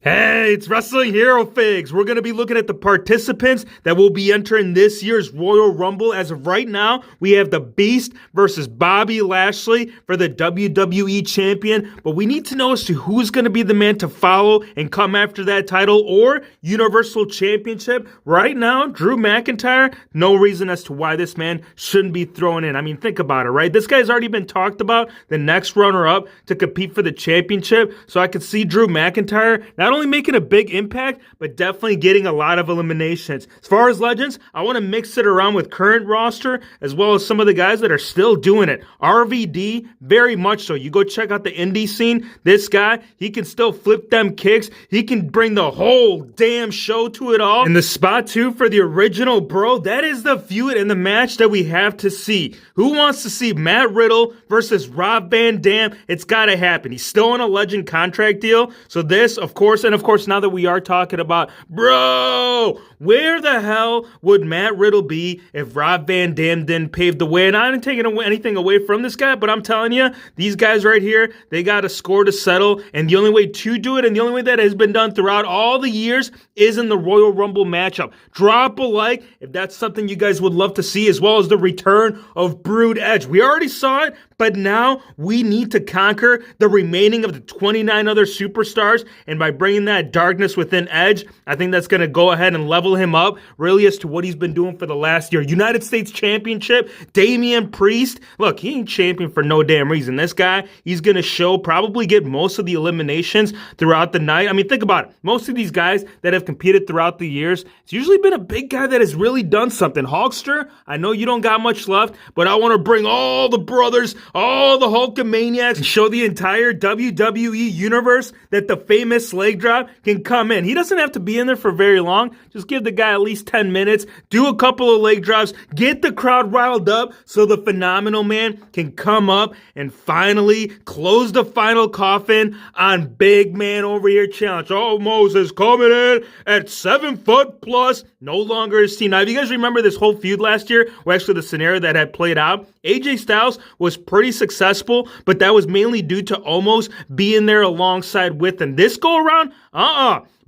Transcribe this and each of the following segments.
Hey, it's Wrestling Hero Figs. We're going to be looking at the participants that will be entering this year's Royal Rumble. As of right now, we have the Beast versus Bobby Lashley for the WWE Champion. But we need to know as to who's going to be the man to follow and come after that title or Universal Championship. Right now, Drew McIntyre, no reason as to why this man shouldn't be thrown in. I mean, think about it, right? This guy's already been talked about, the next runner-up to compete for the championship. So I could see Drew McIntyre not only making a big impact, but definitely getting a lot of eliminations. As far as legends, I want to mix it around with current roster, as well as some of the guys that are still doing it. RVD, very much so. You go check out the indie scene. This guy, he can still flip them kicks. He can bring the whole damn show to it all. And the spot too for the original bro, that is the feud and the match that we have to see. Who wants to see Matt Riddle versus Rob Van Dam? It's got to happen. He's still on a legend contract deal. So this, of course, and of course, now that we are talking about, bro, where the hell would Matt Riddle be if Rob Van Dam didn't pave the way? And I didn't take anything away from this guy, but I'm telling you, these guys right here, they got a score to settle. And the only way to do it, and the only way that has been done throughout all the years, is in the Royal Rumble matchup. Drop a like if that's something you guys would love to see, as well as the return of Brood Edge. We already saw it, but now we need to conquer the remaining of the 29 other superstars. And by bringing that darkness within Edge, I think that's going to go ahead and level him up really as to what he's been doing for the last year. United States Championship, Damian Priest. Look, he ain't champion for no damn reason. This guy, he's going to probably get most of the eliminations throughout the night. I mean, think about it. Most of these guys that have competed throughout the years, it's usually been a big guy that has really done something. Hulkster, I know you don't got much left, but I want to bring all the brothers, all the Hulkamaniacs, and show the entire WWE universe that the famous leg drop can come in. He doesn't have to be in there for very long. Just give the guy at least 10 minutes, do a couple of leg drops, get the crowd riled up so the phenomenal man can come up and finally close the final coffin on Big Man Over Here Challenge. Omos is coming in at 7 foot plus, no longer his team. Now, if you guys remember this whole feud last year, or actually the scenario that had played out, AJ Styles was pretty successful, but that was mainly due to Omos being there alongside with him. This go around,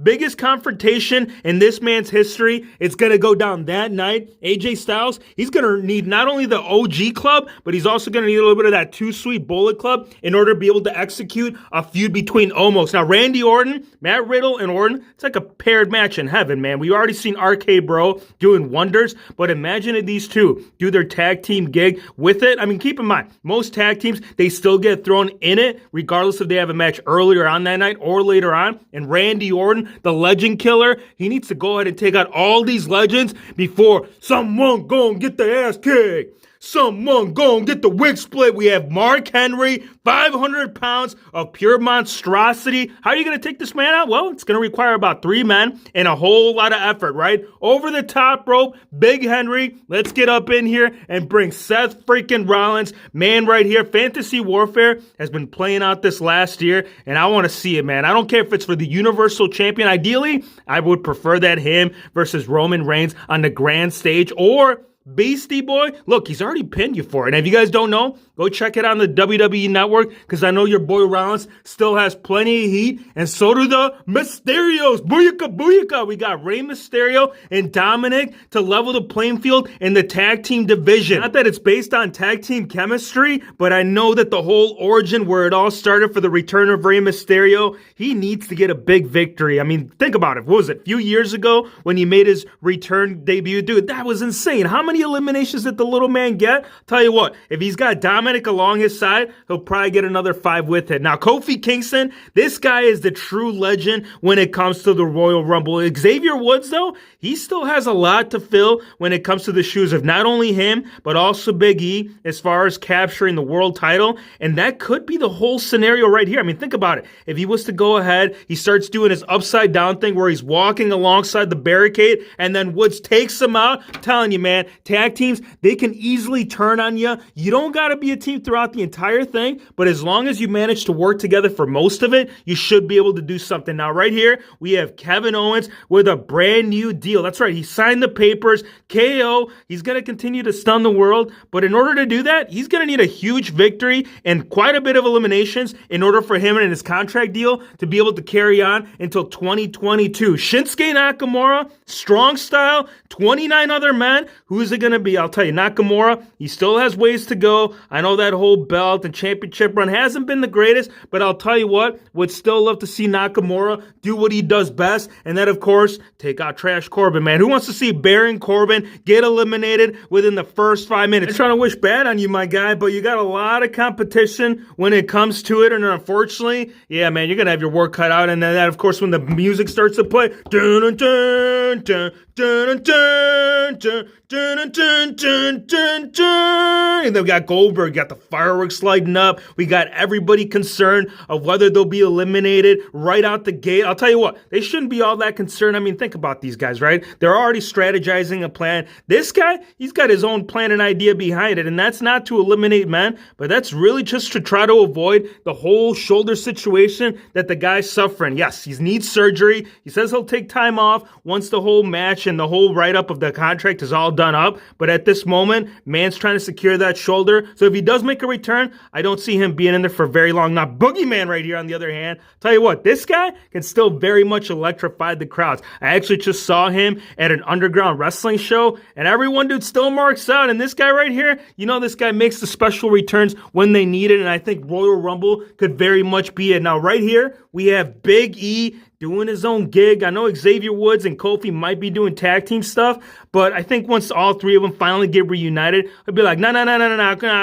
biggest confrontation in this man's history. It's going to go down that night. AJ Styles, he's going to need not only the OG club, but he's also going to need a little bit of that Too Sweet Bullet Club in order to be able to execute a feud between Omos. Now, Randy Orton, Matt Riddle, and Orton, it's like a paired match in heaven, man. We've already seen RK Bro doing wonders, but imagine if these two do their tag team gig with it. I mean, keep in mind, most tag teams, they still get thrown in it, regardless if they have a match earlier on that night or later on. And Randy Orton, the legend killer, he needs to go ahead and take out all these legends before someone gon' get the ass kicked. Someone gon' get the wig split. We have Mark Henry, 500 pounds of pure monstrosity. How are you going to take this man out? Well, it's going to require about 3 men and a whole lot of effort, right? Over the top rope, Big Henry. Let's get up in here and bring Seth freaking Rollins. Man right here, Fantasy Warfare has been playing out this last year, and I want to see it, man. I don't care if it's for the Universal Champion. Ideally, I would prefer that him versus Roman Reigns on the grand stage, or Beastie Boy, look, he's already pinned you for it. And if you guys don't know, go check it out on the WWE Network, because I know your boy Rollins still has plenty of heat, and so do the Mysterios. Booyaka, booyaka. We got Rey Mysterio and Dominic to level the playing field in the tag team division. Not that it's based on tag team chemistry, but I know that the whole origin where it all started for the return of Rey Mysterio, he needs to get a big victory. I mean, think about it. What was it, a few years ago when he made his return debut? Dude, that was insane. How many eliminations did the little man get? Tell you what, if he's got Dominic along his side, he'll probably get another 5 with it. Now, Kofi Kingston, this guy is the true legend when it comes to the Royal Rumble. Xavier Woods, though, he still has a lot to fill when it comes to the shoes of not only him, but also Big E as far as capturing the world title. And that could be the whole scenario right here. I mean, think about it. If he was to go ahead, he starts doing his upside down thing where he's walking alongside the barricade, and then Woods takes him out. I'm telling you, man, tag teams, they can easily turn on you. You don't got to be a team throughout the entire thing, but as long as you manage to work together for most of it, you should be able to do something. Now, right here, we have Kevin Owens with a brand new deal. That's right, he signed the papers, KO. He's going to continue to stun the world, but in order to do that, he's going to need a huge victory and quite a bit of eliminations in order for him and his contract deal to be able to carry on until 2022. Shinsuke Nakamura, strong style, 29 other men. Who is it going to be? I'll tell you, Nakamura, he still has ways to go. I know that whole belt and championship run hasn't been the greatest, but I'll tell you what, would still love to see Nakamura do what he does best, and that, of course, take out Trash Corbin, man. Who wants to see Baron Corbin get eliminated within the first 5 minutes? I'm trying to wish bad on you, my guy, but you got a lot of competition when it comes to it, and unfortunately, yeah, man, you're going to have your work cut out, and then that, of course, when the music starts to play, dun, dun, dun, dun, dun, dun, dun, dun, dun, dun, dun. And then we got Goldberg, got the fireworks lighting up. We got everybody concerned of whether they'll be eliminated right out the gate. I'll tell you what, they shouldn't be all that concerned. I mean, think about these guys, right? They're already strategizing a plan. This guy, he's got his own plan and idea behind it, and that's not to eliminate men, but that's really just to try to avoid the whole shoulder situation that the guy's suffering. Yes, he needs surgery. He says he'll take time off once the whole match and the whole write-up of the contract is all done up, but at this moment, man's trying to secure that shoulder, so if he does make a return, I don't see him being in there for very long. Now, Boogeyman right here, on the other hand, tell you what, this guy can still very much electrify the crowds. I actually just saw him at an underground wrestling show, and everyone, dude, still marks out, and this guy right here, you know, this guy makes the special returns when they need it, and I think Royal Rumble could very much be it. Now, right here, we have Big E doing his own gig. I know Xavier Woods and Kofi might be doing tag team stuff, but I think once all three of them finally get reunited, I'll be like, no,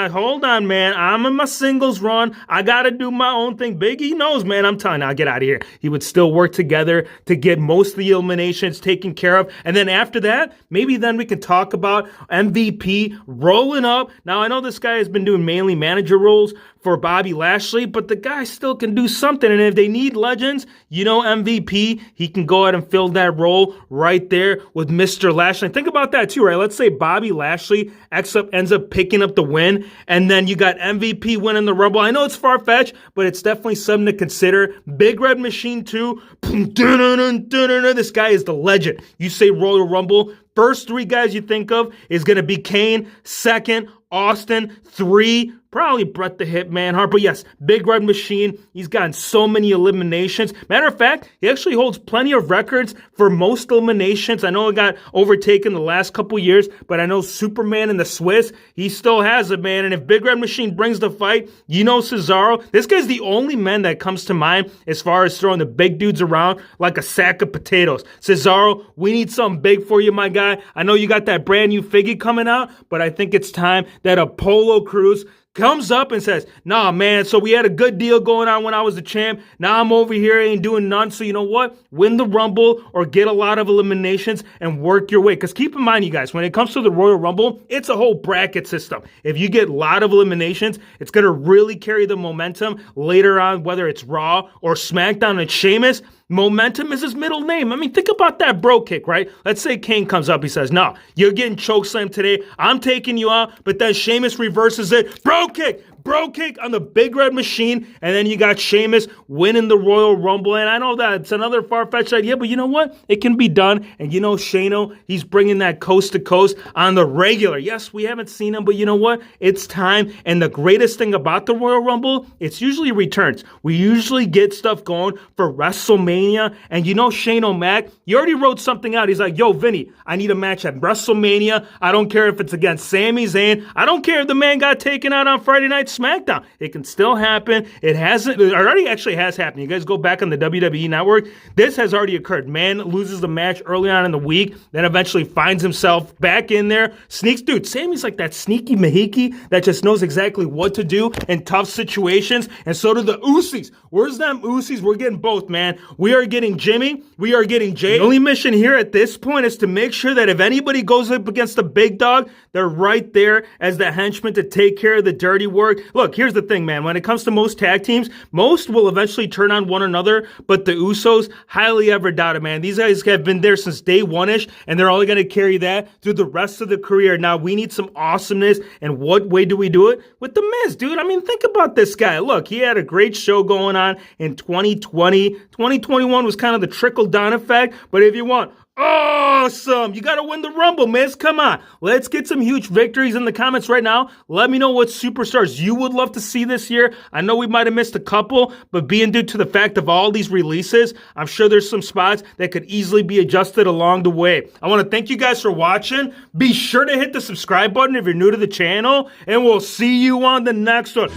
hold on, man. I'm in my singles run. I got to do my own thing. Big E knows, man. I'm telling you, I'll get out of here. He would still work together to get most of the eliminations taken care of. And then after that, maybe then we can talk about MVP rolling up. Now, I know this guy has been doing mainly manager roles for Bobby Lashley, but the guy still can do something. And if they need legends, you know, MVP, he can go ahead and fill that role right there with Mr. Lashley. Think about that too, right? Let's say Bobby Lashley ends up picking up the win, and then you got MVP winning the Rumble. I know it's far-fetched, but it's definitely something to consider. Big Red Machine too. This guy is the legend. You say Royal Rumble, first three guys you think of is going to be Kane, second, Austin, three, probably Bret the Hitman Hart. But yes, Big Red Machine, he's gotten so many eliminations. Matter of fact, he actually holds plenty of records for most eliminations. I know it got overtaken the last couple years, but I know Superman and the Swiss, he still has it, man. And if Big Red Machine brings the fight, you know Cesaro, this guy's the only man that comes to mind as far as throwing the big dudes around like a sack of potatoes. Cesaro, we need something big for you, my guy. I know you got that brand new figure coming out, but I think it's time that Apollo Crews comes up and says, nah, man, so we had a good deal going on when I was the champ. Now I'm over here, ain't doing none. So you know what? Win the Rumble or get a lot of eliminations and work your way. Because keep in mind, you guys, when it comes to the Royal Rumble, it's a whole bracket system. If you get a lot of eliminations, it's going to really carry the momentum later on, whether it's Raw or SmackDown. And Sheamus, momentum is his middle name. I mean, think about that bro kick, right? Let's say Kane comes up. He says, no, you're getting chokeslammed today. I'm taking you out. But then Sheamus reverses it. Bro kick on the Big Red Machine, and then you got Sheamus winning the Royal Rumble. And I know that it's another far-fetched idea, but you know what? It can be done. And you know Shano, he's bringing that coast to coast on the regular. Yes, we haven't seen him, but you know what? It's time. And the greatest thing about the Royal Rumble, it's usually returns. We usually get stuff going for WrestleMania. And you know Shane Mac, he already wrote something out. He's like, yo, Vinny, I need a match at WrestleMania. I don't care if it's against Sami Zayn. I don't care if the man got taken out on Friday Night SmackDown. It can still happen. It already actually has happened. You guys go back on the WWE Network. This has already occurred. Man loses the match early on in the week, then eventually finds himself back in there. Sneaks, dude, Sammy's like that sneaky Mahiki that just knows exactly what to do in tough situations. And so do the Usos. Where's them Usos? We're getting both, man. We are getting Jimmy. We are getting Jay. The only mission here at this point is to make sure that if anybody goes up against the big dog, they're right there as the henchmen to take care of the dirty work. Look, here's the thing, man. When it comes to most tag teams, most will eventually turn on one another, but the Usos, highly ever doubted, man. These guys have been there since day one-ish, and they're only going to carry that through the rest of the career. Now, we need some awesomeness, and what way do we do it? With The Miz, dude. I mean, think about this guy. Look, he had a great show going on in 2020. 2021 was kind of the trickle-down effect, but if you want awesome, you got to win the Rumble, Miz. Come on. Let's get some huge victories in the comments right now. Let me know what superstars you would love to see this year. I know we might have missed a couple, but being due to the fact of all these releases, I'm sure there's some spots that could easily be adjusted along the way. I want to thank you guys for watching. Be sure to hit the subscribe button if you're new to the channel, and we'll see you on the next one.